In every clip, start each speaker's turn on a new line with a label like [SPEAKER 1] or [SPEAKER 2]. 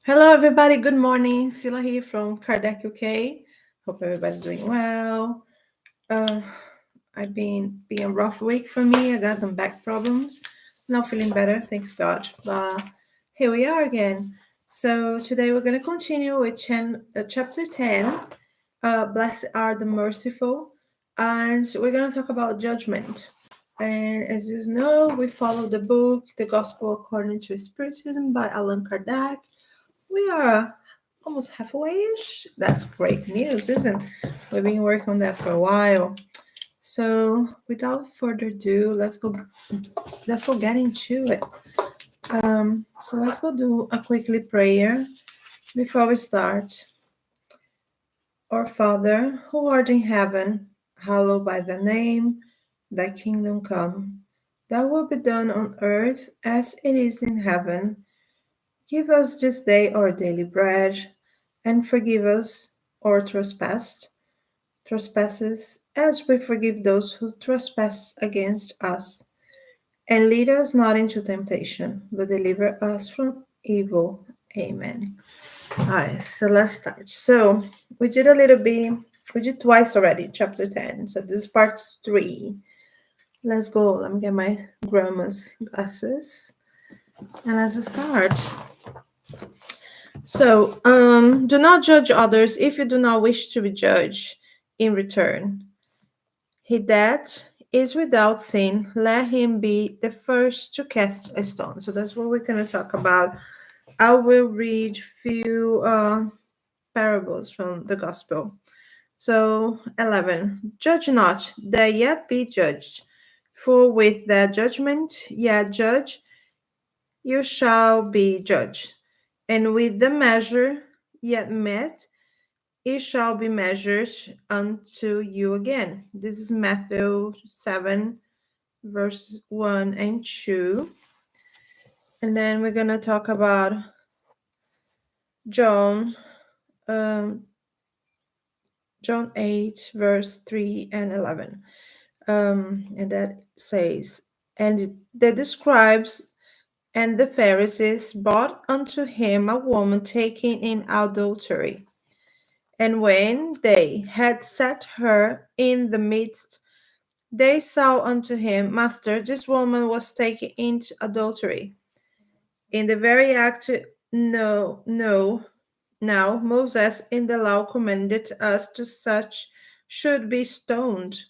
[SPEAKER 1] Hello, everybody. Good morning. Sila here from Kardec, UK. Hope everybody's doing well. Uh, I've been a rough week for me. I got some back problems. Now feeling better, thanks God. But here we are again. So today we're going to continue with chapter 10. Blessed are the merciful, and we're going to talk about judgment. And as you know, we follow the book, The Gospel According to Spiritism by Allan Kardec. We are almost halfway-ish. That's great news, isn't it? We've been working on that for a while. So without further ado, let's go get into it. So let's go do a quickly prayer before we start. Our Father, who art in heaven, hallowed by thy name, thy kingdom come. Thy will be done on earth as it is in heaven. Give us this day our daily bread, and forgive us our trespasses, as we forgive those who trespass against us. And lead us not into temptation, but deliver us from evil. Amen. All right, so let's start. So we did twice already, chapter 10. So this is part 3. Let's go. Let me get my grandma's glasses. And let's start. So, do not judge others if you do not wish to be judged in return. He that is without sin, let him be the first to cast a stone. So that's what we're going to talk about. I will read few parables from the gospel. So 11, judge not, that yet be judged. For with that judgment yet judge, you shall be judged. And with the measure yet met, it shall be measured unto you again. This is Matthew 7, verse 1 and 2. And then we're going to talk about John, um, John 8, verse 3 and 11. And that says, and the scribes and the Pharisees brought unto him a woman taken in adultery. And when they had set her in the midst, they saw unto him, Master, this woman was taken into adultery. In the very act, no. Now Moses in the law commanded us to such should be stoned.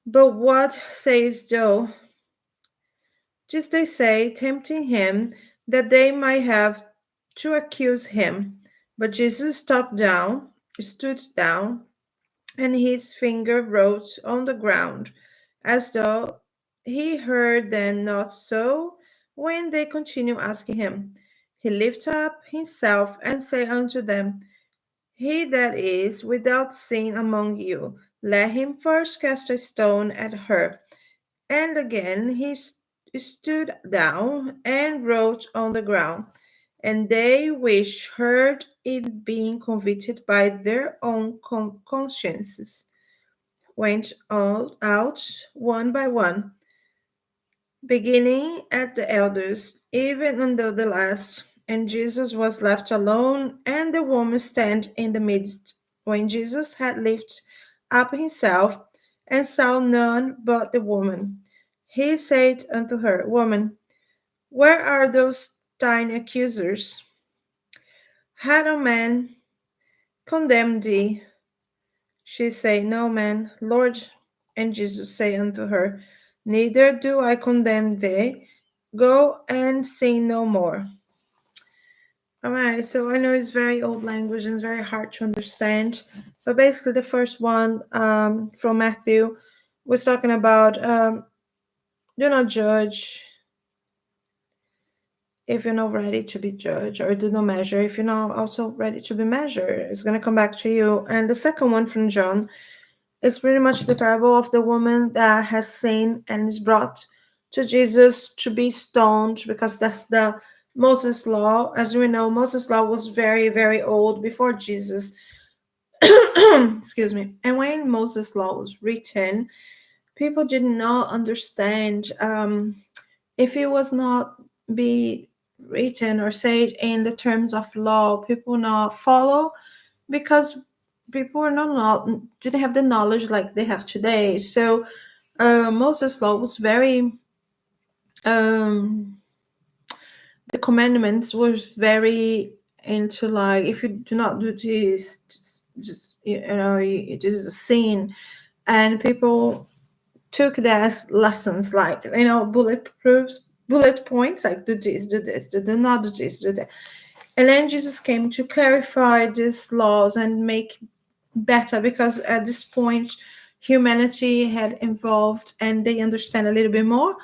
[SPEAKER 1] But what sayest thou? Just they say, tempting him, that they might have to accuse him. But Jesus stood down, and his finger wrote on the ground, as though he heard them not. So when they continued asking him, he lifted up himself and said unto them, He that is without sin among you, let him first cast a stone at her. And again he stood down and wrote on the ground. And they which heard it, being convicted by their own consciences, went all out one by one, beginning at the elders, even unto the last. And Jesus was left alone, and the woman stand in the midst. When Jesus had lifted up himself, and saw none but the woman, he said unto her, Woman, where are those thine accusers? Had a man condemned thee? She said, No man, Lord. And Jesus said unto her, Neither do I condemn thee. Go and sin no more. All right, so I know it's very old language and it's very hard to understand. But basically, the first one from Matthew was talking about do not judge if you're not ready to be judged, or do not measure if you're not also ready to be measured. It's going to come back to you. And the second one from John is pretty much the parable of the woman that has sinned and is brought to Jesus to be stoned, because that's the Moses law. As we know, Moses law was very, very old before Jesus. Excuse me. And when Moses law was written, people did not understand if it was not be written or said in the terms of law, people not follow because people are not didn't have the knowledge like they have today. So Moses' law was very um, the commandments was very into like if you do not do this, just this is a sin, and people took that as lessons, like bullet points, like do this, do not do this, do that. And then Jesus came to clarify these laws and make better, because at this point humanity had evolved and they understand a little bit more.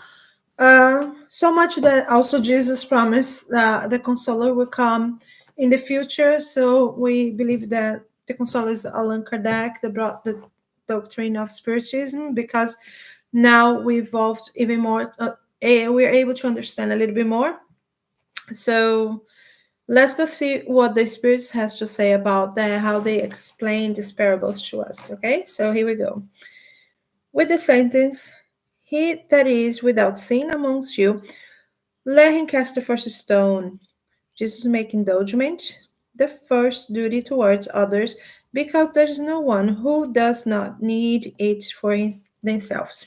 [SPEAKER 1] So much that also Jesus promised that the Consoler will come in the future. So we believe that the Consoler is Allan Kardec that brought the doctrine of Spiritism, because now we evolved even more. We're able to understand a little bit more. So let's go see what the spirits has to say about that, how they explain these parables to us. Okay, so here we go. With the sentence, "He that is without sin amongst you, let him cast the first stone." Jesus making judgment, the first duty towards others, because there is no one who does not need it for themselves.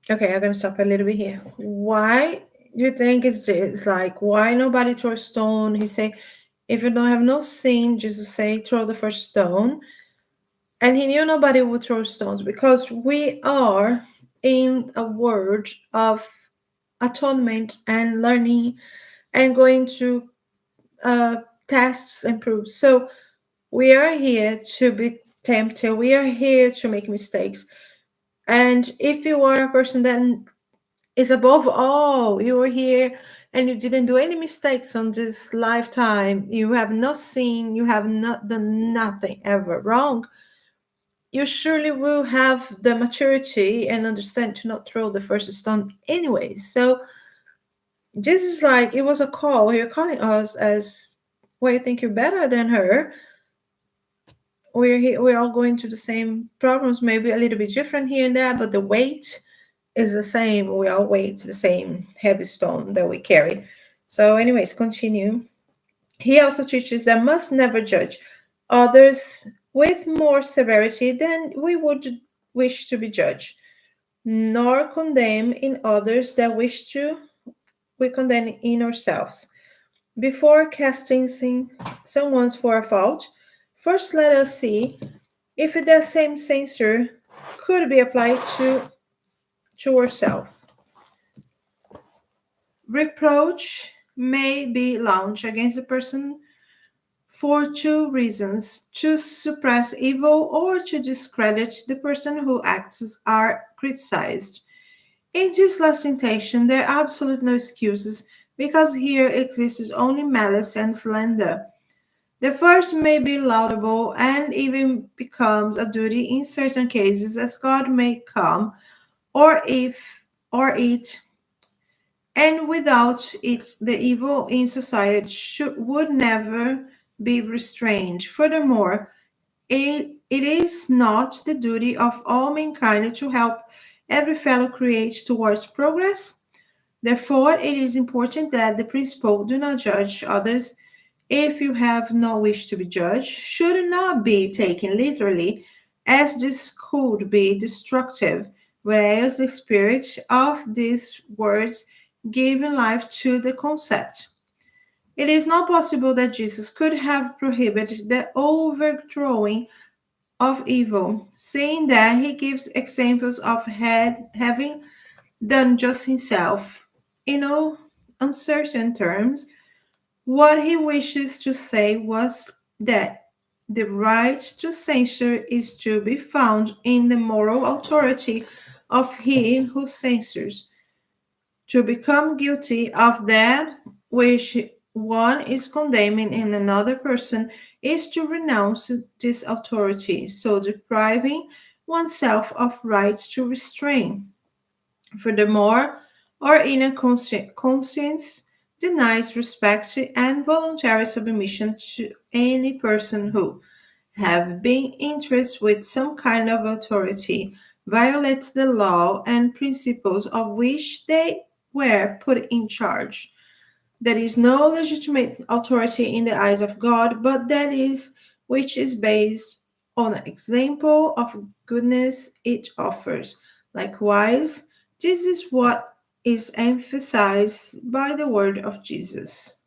[SPEAKER 1] Okay, I'm gonna stop a little bit here. Why do you think it's this? Like, why nobody throw a stone? He say, if you don't have no sin, Jesus say, throw the first stone. And he knew nobody would throw stones because we are in a world of atonement and learning and going through tests and proofs. So we are here to be tempted. We are here to make mistakes. And if you are a person that is above all, you are here and you didn't do any mistakes on this lifetime, you have no sin, you have not done nothing ever wrong, you surely will have the maturity and understand to not throw the first stone anyway. So this is like, it was a call. You're calling us as, well, you think you're better than her. We're here, we're all going through the same problems, maybe a little bit different here and there, but the weight is the same. We all weight the same heavy stone that we carry. So, anyways, continue. He also teaches that must never judge others with more severity than we would wish to be judged, nor condemn in others that we condemn in ourselves. Before casting someone's for a fault, first let us see if the same censure could be applied to ourselves. Reproach may be launched against the person for two reasons: to suppress evil or to discredit the person who acts are criticized. In this last intention, there are absolutely no excuses, because here exists only malice and slander. The first may be laudable and even becomes a duty in certain cases, as God may come, or if or it, and without it the evil in society would never be restrained. Furthermore, it is not the duty of all mankind to help every fellow creature towards progress. Therefore, it is important that the principle "do not judge others if you have no wish to be judged" should not be taken literally, as this could be destructive, whereas the spirit of these words giving life to the concept. It is not possible that Jesus could have prohibited the overthrowing of evil, seeing that he gives examples of having done just himself. In no uncertain terms, what he wishes to say was that the right to censure is to be found in the moral authority of he who censures. To become guilty of that which one is condemning in another person is to renounce this authority, so depriving oneself of right to restrain. Furthermore, our inner conscience denies respect and voluntary submission to any person who, have been entrusted with some kind of authority, violates the law and principles of which they were put in charge. There is no legitimate authority in the eyes of God, but that is which is based on an example of goodness it offers. Likewise, this is what is emphasized by the word of Jesus.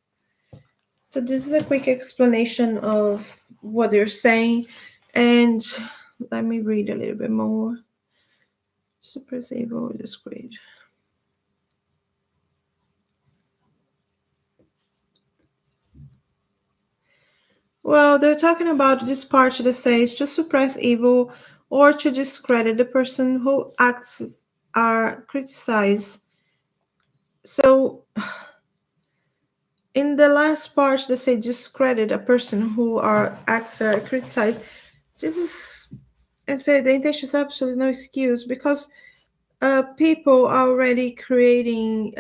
[SPEAKER 1] So this is a quick explanation of what they're saying, and let me read a little bit more. Super evil is great. Well, they're talking about this part that says to suppress evil or to discredit the person who acts are criticized. So in the last part they say discredit a person who are acts are criticized. This is I say the intention is absolutely no excuse because people are already creating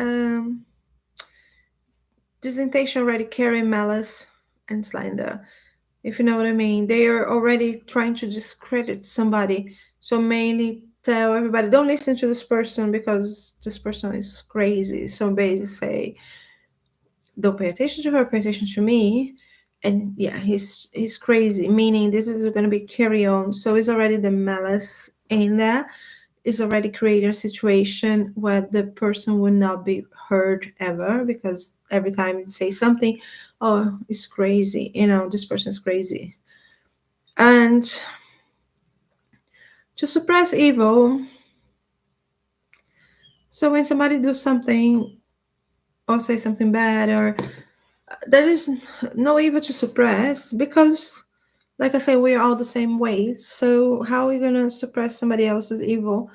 [SPEAKER 1] this intention already carry malice and slander, if you know what I mean. They are already trying to discredit somebody. So mainly tell everybody, don't listen to this person because this person is crazy. So basically say, don't pay attention to her, pay attention to me. And yeah, he's crazy, meaning this is going to be carry on. So it's already the malice in there. It's already creating a situation where the person will not be heard ever because every time you say something, oh, it's crazy, this person's crazy. And to suppress evil, so when somebody does something or say something bad, or there is no evil to suppress because, like I say, we are all the same way. So how are we going to suppress somebody else's evil?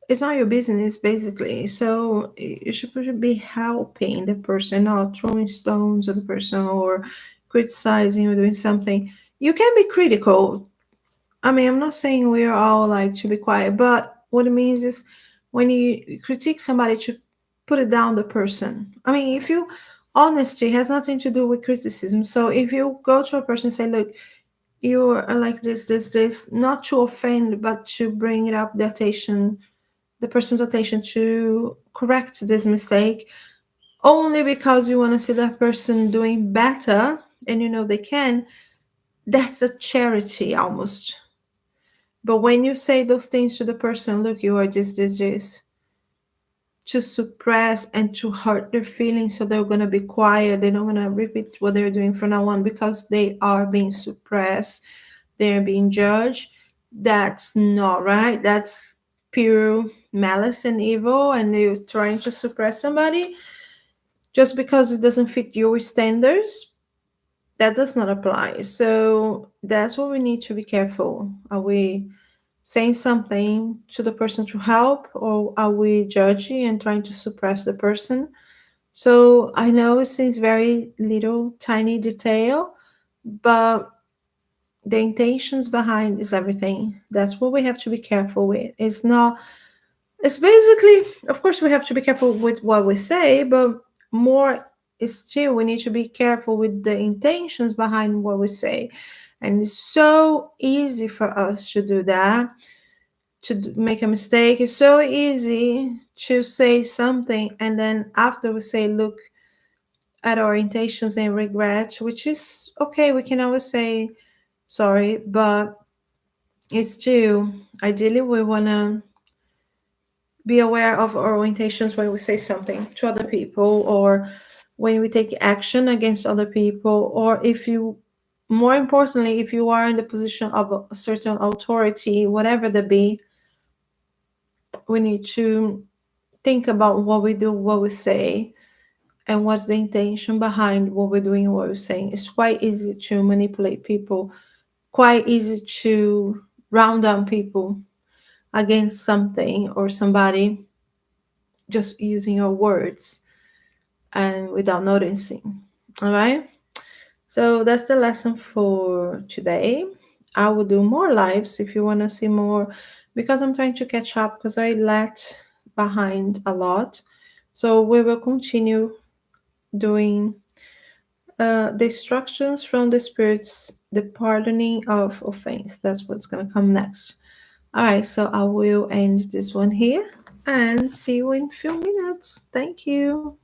[SPEAKER 1] It's not your business, basically. So you should be helping the person, not throwing stones at the person or criticizing or doing something. You can be critical. I mean, I'm not saying we're all like to be quiet, but what it means is when you critique somebody, to put it down the person. I mean, if you honesty has nothing to do with criticism. So if you go to a person and say, look, you are like this, not to offend, but to bring it up the person's attention to correct this mistake, only because you want to see that person doing better and you know they can, that's a charity almost. But when you say those things to the person, look, you are this, to suppress and to hurt their feelings, so they're going to be quiet. They're not going to repeat what they're doing from now on because they are being suppressed. They're being judged. That's not right. That's pure malice and evil, and you're trying to suppress somebody just because it doesn't fit your standards. That does not apply. So that's what we need to be careful. Are we saying something to the person to help, or are we judging and trying to suppress the person? So I know it seems very little tiny detail, but the intentions behind is everything. That's what we have to be careful with. It's basically, of course, we have to be careful with what we say, but more is still, we need to be careful with the intentions behind what we say. And it's so easy for us to do that, to make a mistake. It's so easy to say something and then after we say, look at our intentions and regret, which is okay. We can always say sorry, but it's still, ideally, we want to be aware of our intentions when we say something to other people or when we take action against other people, or if you, more importantly, if you are in the position of a certain authority, whatever that be, we need to think about what we do, what we say, and what's the intention behind what we're doing and what we're saying. It's quite easy to manipulate people, quite easy to round down people against something or somebody just using your words and without noticing. All right. So that's the lesson for today. I will do more lives if you want to see more, because I'm trying to catch up because I let behind a lot. So we will continue doing the instructions from the spirits, the pardoning of offense. That's what's going to come next. All right, so I will end this one here. and see you in a few minutes. Thank you.